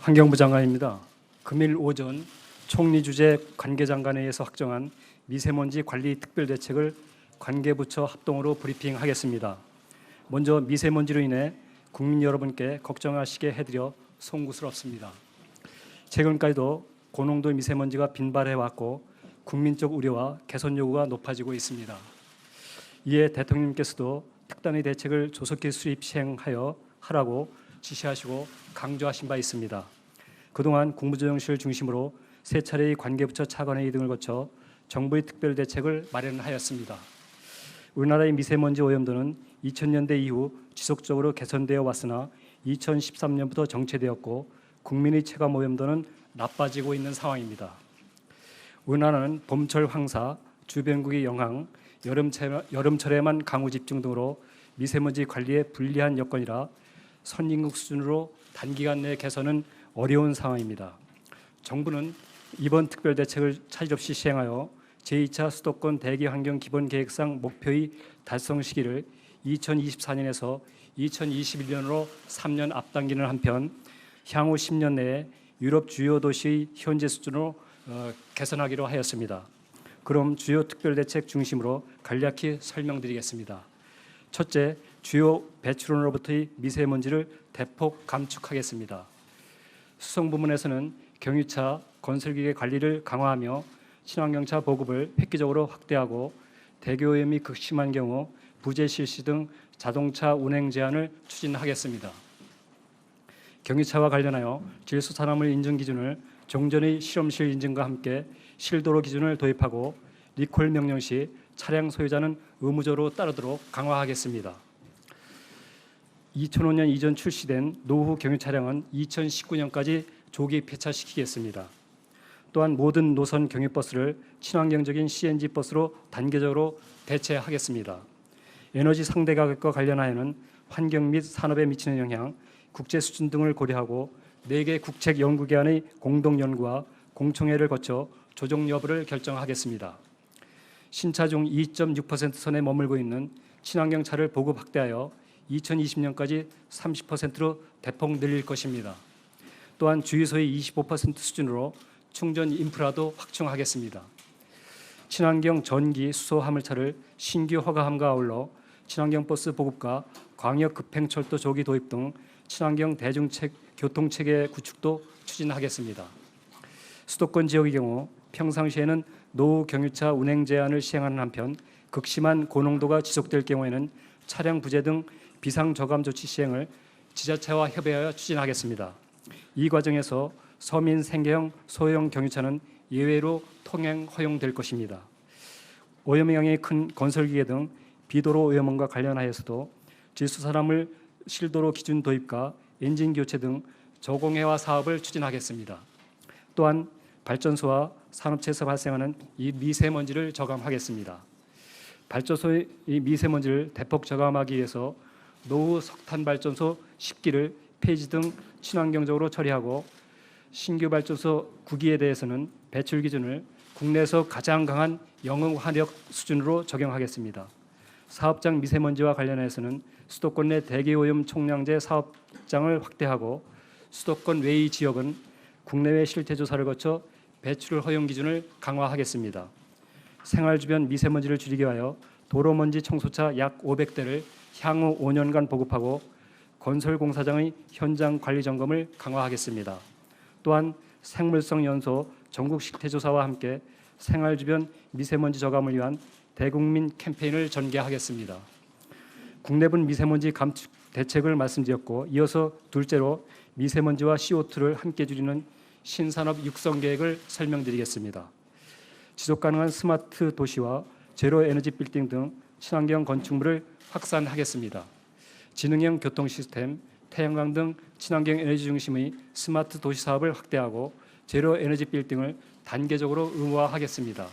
환경부 장관입니다. 금일 오전 총리 주재 관계장관에 의해서 확정한 미세먼지 관리 특별대책을 관계부처 합동으로 브리핑하겠습니다. 먼저 미세먼지로 인해 국민 여러분께 걱정하시게 해드려 송구스럽습니다. 최근까지도 고농도 미세먼지가 빈발해왔고 국민적 우려와 개선 요구가 높아지고 있습니다. 이에 대통령님께서도 특단의 대책을 조속히 수립 시행하여 하라고 지시하시고 강조하신 바 있습니다. 그동안 국무조정실 중심으로 세 차례의 관계부처 차관회의 등을 거쳐 정부의 특별대책을 마련하였습니다. 우리나라의 미세먼지 오염도는 2000년대 이후 지속적으로 개선되어 왔으나 2013년부터 정체되었고 국민의 체감 오염도는 나빠지고 있는 상황입니다. 우리나라는 봄철 황사, 주변국의 영향, 여름철에만 강우 집중 등으로 미세먼지 관리에 불리한 여건이라 선진국 수준으로 단기간 내 개선은 어려운 상황입니다. 정부는 이번 특별대책을 차질 없이 시행하여 제2차 수도권 대기환경기본계획상 목표의 달성 시기를 2024년에서 2021년으로 3년 앞당기는 한편 향후 10년 내에 유럽 주요 도시의 현재 수준으로 개선하기로 하였습니다. 그럼 주요 특별대책 중심으로 간략히 설명드리겠습니다. 첫째, 주요 배출원으로부터의 미세먼지를 대폭 감축하겠습니다. 수송 부문에서는 경유차, 건설기계 관리를 강화하며 친환경차 보급을 획기적으로 확대하고 대기오염이 극심한 경우 부재 실시 등 자동차 운행 제한을 추진하겠습니다. 경유차와 관련하여 질소산화물 인증 기준을 종전의 실험실 인증과 함께 실도로 기준을 도입하고 리콜 명령 시 차량 소유자는 의무적으로 따르도록 강화하겠습니다. 2005년 이전 출시된 노후 경유 차량은 2019년까지 조기 폐차시키겠습니다. 또한 모든 노선 경유버스를 친환경적인 CNG 버스로 단계적으로 대체하겠습니다. 에너지 상대 가격과 관련하여는 환경 및 산업에 미치는 영향, 국제 수준 등을 고려하고 4개 국책 연구기관의 공동 연구와 공청회를 거쳐 조정 여부를 결정하겠습니다. 신차중 2.6% 선에 머물고 있는 친환경 차를 보급 확대하여 2020년까지 30%로 대폭 늘릴 것입니다. 또한 주유소의 25% 수준으로 충전 인프라도 확충하겠습니다. 친환경 전기 수소 화물차를 신규 허가함과 아울러 친환경 버스 보급과 광역 급행철도 조기 도입 등 친환경 교통체계 구축도 추진하겠습니다. 수도권 지역의 경우 평상시에는 노후 경유차 운행 제한을 시행하는 한편 극심한 고농도가 지속될 경우에는 차량 부재 등 비상저감 조치 시행을 지자체와 협의하여 추진하겠습니다. 이 과정에서 서민 생계형 소형 경유차는 예외로 통행 허용될 것입니다. 오염 영향이 큰 건설기계 등 비도로 오염원과 관련하여서도 질소산화물 실도로 기준 도입과 엔진 교체 등 저공해화 사업을 추진하겠습니다. 또한 발전소와 산업체에서 발생하는 이 미세먼지를 저감하겠습니다. 발전소의 이 미세먼지를 대폭 저감하기 위해서 노후 석탄 발전소 10기를 폐지 등 친환경적으로 처리하고 신규 발전소 9기에 대해서는 배출 기준을 국내에서 가장 강한 영흥 화력 수준으로 적용하겠습니다. 사업장 미세먼지와 관련해서는 수도권 내 대기오염 총량제 사업장을 확대하고 수도권 외의 지역은 국내외 실태조사를 거쳐 배출 허용 기준을 강화하겠습니다. 생활 주변 미세먼지를 줄이기 위하여 도로먼지 청소차 약 500대를 향후 5년간 보급하고 건설 공사장의 현장 관리 점검을 강화하겠습니다. 또한 생물성 연소 전국 실태조사와 함께 생활 주변 미세먼지 저감을 위한 대국민 캠페인을 전개하겠습니다. 국내분 미세먼지 감축 대책을 말씀드렸고 이어서 둘째로 미세먼지와 CO2를 함께 줄이는 신산업 육성 계획을 설명드리겠습니다. 지속 가능한 스마트 도시와 제로 에너지 빌딩 등 친환경 건축물을 확산하겠습니다. 지능형 교통 시스템, 태양광 등 친환경 에너지 중심의 스마트 도시 사업을 확대하고 제로 에너지 빌딩을 단계적으로 의무화하겠습니다.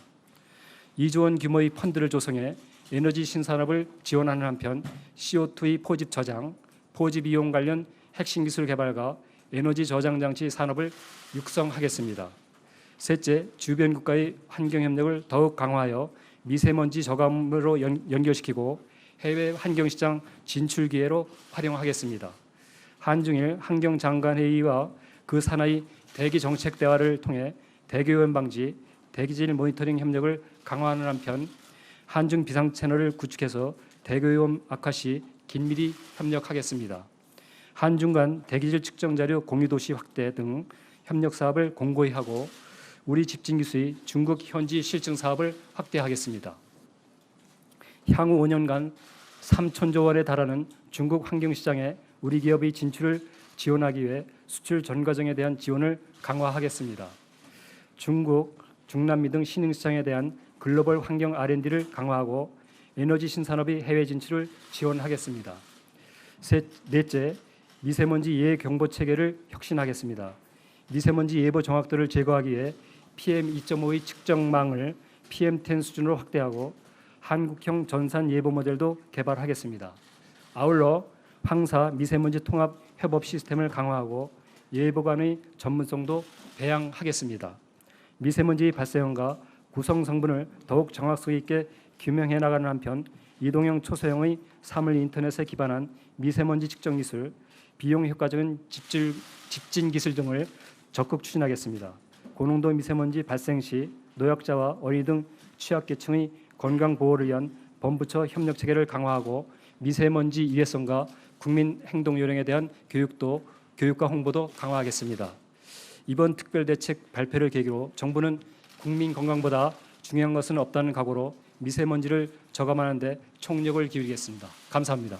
2조 원 규모의 펀드를 조성해 에너지 신산업을 지원하는 한편 CO2의 포집 저장, 포집 이용 관련 핵심 기술 개발과 에너지 저장 장치 산업을 육성하겠습니다. 셋째, 주변 국가의 환경 협력을 더욱 강화하여 미세먼지 저감으로 연결시키고 해외 환경시장 진출 기회로 활용하겠습니다. 한중일 환경장관회의와 그 산하의 대기 정책 대화를 통해 대기오염 방지, 대기질 모니터링 협력을 강화하는 한편 한중 비상 채널을 구축해서 대기오염 악화 시 긴밀히 협력하겠습니다. 한중 간 대기질 측정 자료 공유 도시 확대 등 협력 사업을 공고히 하고 우리 집진 기술의 중국 현지 실증 사업을 확대하겠습니다. 향후 5년간 3천조 원에 달하는 중국 환경시장에 우리 기업의 진출을 지원하기 위해 수출 전 과정에 대한 지원을 강화하겠습니다. 중국, 중남미 등 신흥시장에 대한 글로벌 환경 R&D를 강화하고 에너지 신산업의 해외 진출을 지원하겠습니다. 넷째, 미세먼지 예해 경보 체계를 혁신하겠습니다. 미세먼지 예보 정확도를 제고하기 위해 PM2.5의 측정망을 PM10 수준으로 확대하고 한국형 전산 예보 모델도 개발하겠습니다. 아울러 황사 미세먼지 통합 협업 시스템을 강화하고 예보관의 전문성도 배양하겠습니다. 미세먼지 발생과 구성 성분을 더욱 정확성 있게 규명해 나가는 한편 이동형 초소형의 사물 인터넷에 기반한 미세먼지 측정 기술, 비용 효과적인 집진 기술 등을 적극 추진하겠습니다. 고농도 미세먼지 발생 시 노약자와 어린이 등 취약계층의 건강 보호를 위한 범부처 협력 체계를 강화하고 미세먼지 유해성과 국민 행동 요령에 대한 교육과 홍보도 강화하겠습니다. 이번 특별대책 발표를 계기로 정부는 국민 건강보다 중요한 것은 없다는 각오로 미세먼지를 저감하는 데 총력을 기울이겠습니다. 감사합니다.